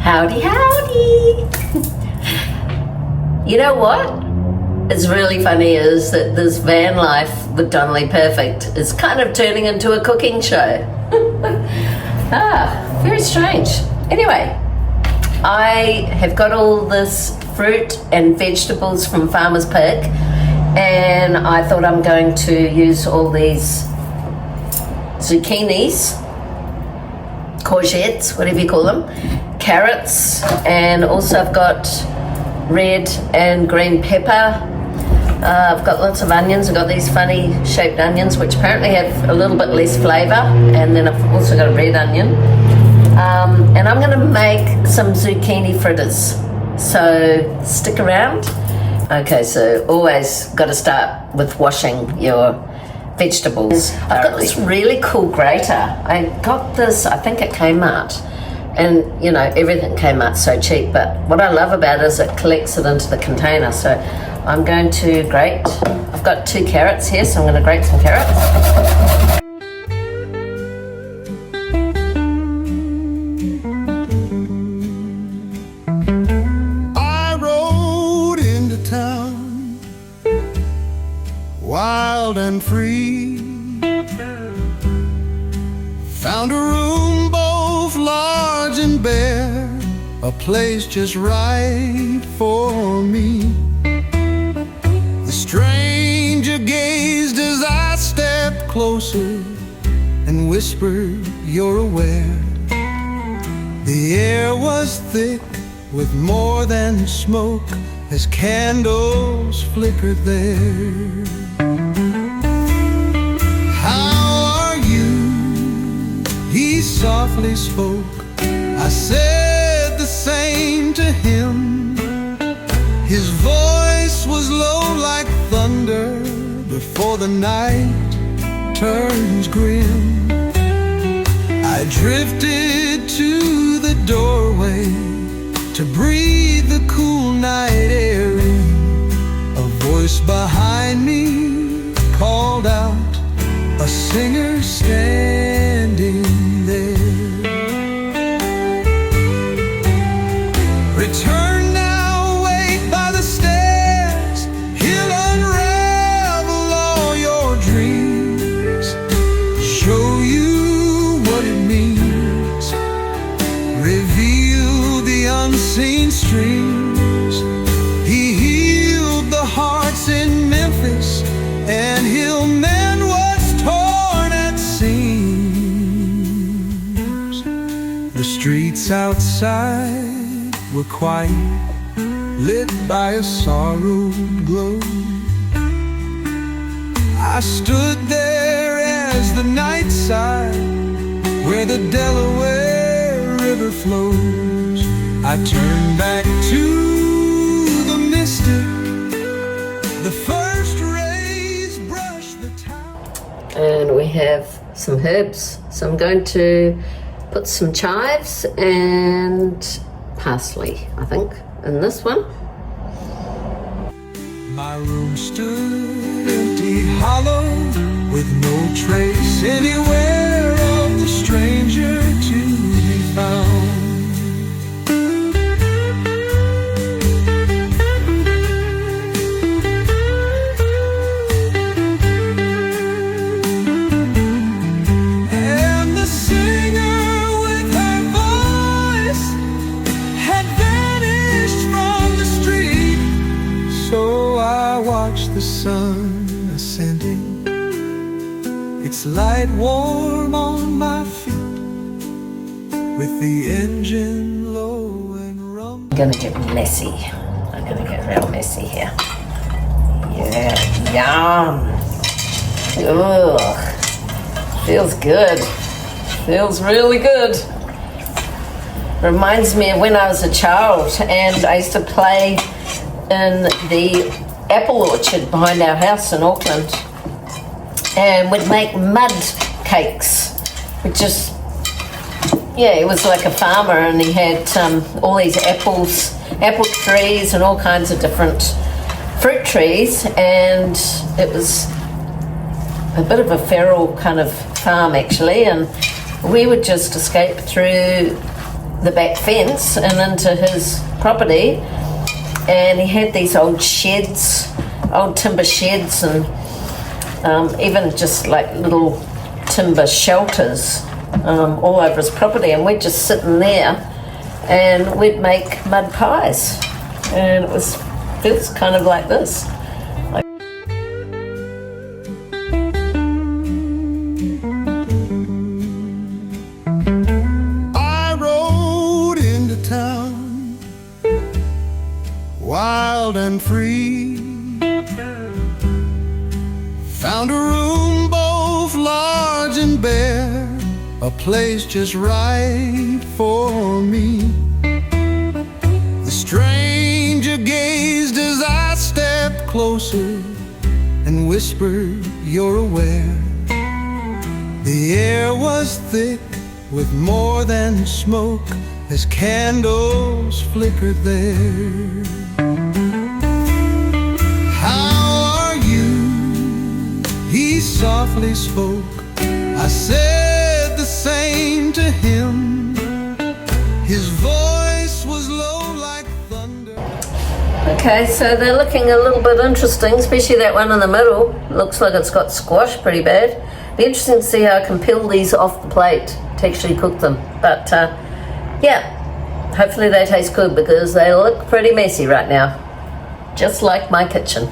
Howdy, howdy! You know what is really funny is that this van life with Donna-Leigh Perfect is kind of turning into a cooking show. Very strange. Anyway, I have got all this fruit and vegetables from Farmer's Pick, and I thought I'm going to use all these zucchinis, courgettes, whatever you call them, carrots, and also I've got red and green pepper. I've got lots of onions. I've got these funny shaped onions which apparently have a little bit less flavour, and then I've also got a red onion. And I'm going to make some zucchini fritters, so stick around. Okay, so always got to start with washing your vegetables. I've got this really cool grater. I got this, I think at Kmart, and you know, everything came out so cheap, but what I love about it is it collects it into the container. So I'm going to grate, I've got 2 carrots here, so I'm going to grate some carrots. I rode into town, wild and free, found a room both large and bare, a place just right for me. The stranger gazed as I stepped closer and whispered, "You're aware." The air was thick with more than smoke as candles flickered there. "How are you?" he softly spoke. I said the same to him. His voice was low like thunder before the night turns grim. I drifted to the doorway to breathe the cool night air in. A voice behind me called out, a singer standing there. Return now, wait by the stairs. He'll unravel all your dreams, show you what it means, reveal the unseen streams. He healed the hearts in Memphis, and he'll mend what's torn at seams. The streets outside were quiet, lit by a sorrowed glow. I stood there as the night sighed, where the Delaware River flows. I turned back to the mystic, the first rays brushed the town. And we have some herbs, so I'm going to put some chives and parsley, I think, in this one. My room stood empty, hollow, with no trace anywhere of the stranger to be found. And the singer with her voice had vanished from the street. So I watched the sun ascending, its light warm on my feet, with the engine low and rumbling. I'm gonna get messy. I'm gonna get real messy here. Yeah, yum. Ugh. Feels good. Feels really good. Reminds me of when I was a child and I used to play in the apple orchard behind our house in Auckland, and would make mud cakes. It just, yeah, he was like a farmer, and he had all these apples, apple trees and all kinds of different fruit trees, and it was a bit of a feral kind of farm actually, and we would just escape through the back fence and into his property, and he had these old sheds, old timber sheds, and even just like little timber shelters all over his property, and we'd just sit in there and we'd make mud pies, and it was kind of like this. I rode into town, wild and free, found a room both large and bare, a place just right for me. The stranger gazed as I stepped closer and whispered, "You're aware." The air was thick with more than smoke as candles flickered there. "How are you?" he softly spoke. I said the same to him. His voice was low like thunder. Okay, so they're looking a little bit interesting, especially that one in the middle. Looks like it's got squash pretty bad. Be interesting to see how I can peel these off the plate to actually cook them. But yeah, hopefully they taste good because they look pretty messy right now, just like my kitchen.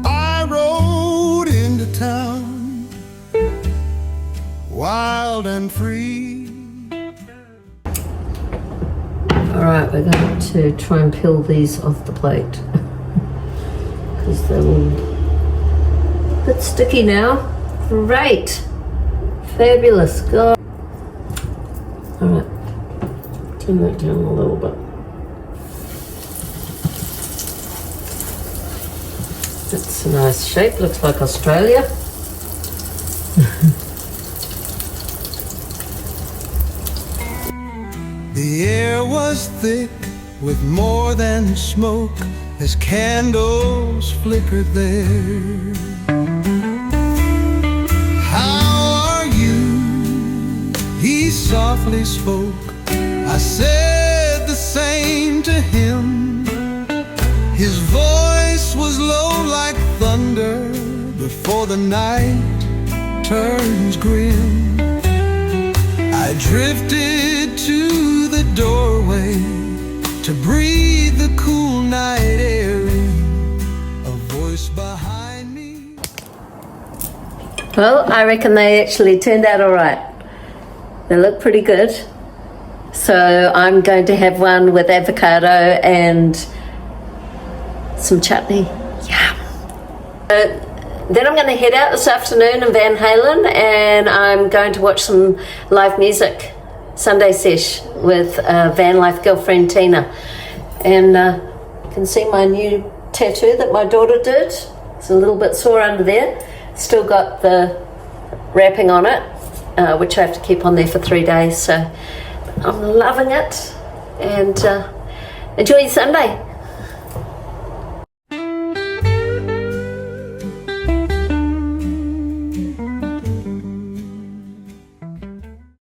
I rode into town, wild and free. Alright, we're going to try and peel these off the plate because they're all a bit sticky now. Great! Fabulous, God. Alright, turn that down a little bit. That's a nice shape, looks like Australia. The air was thick with more than smoke as candles flickered there. "How are you?" he softly spoke. I said the same to him. His voice was low like thunder before the night turns grim. I drifted to the doorway to breathe the cool night air in, a voice behind me. Well, I reckon they actually turned out all right. They look pretty good. So I'm going to have one with avocado and some chutney. Yeah. Then I'm going to head out this afternoon in Van Halen, and I'm going to watch some live music, Sunday Sesh, with Vanlife girlfriend Tina. And you can see my new tattoo that my daughter did. It's a little bit sore under there. Still got the wrapping on it, which I have to keep on there for 3 days. So I'm loving it, and enjoy your Sunday.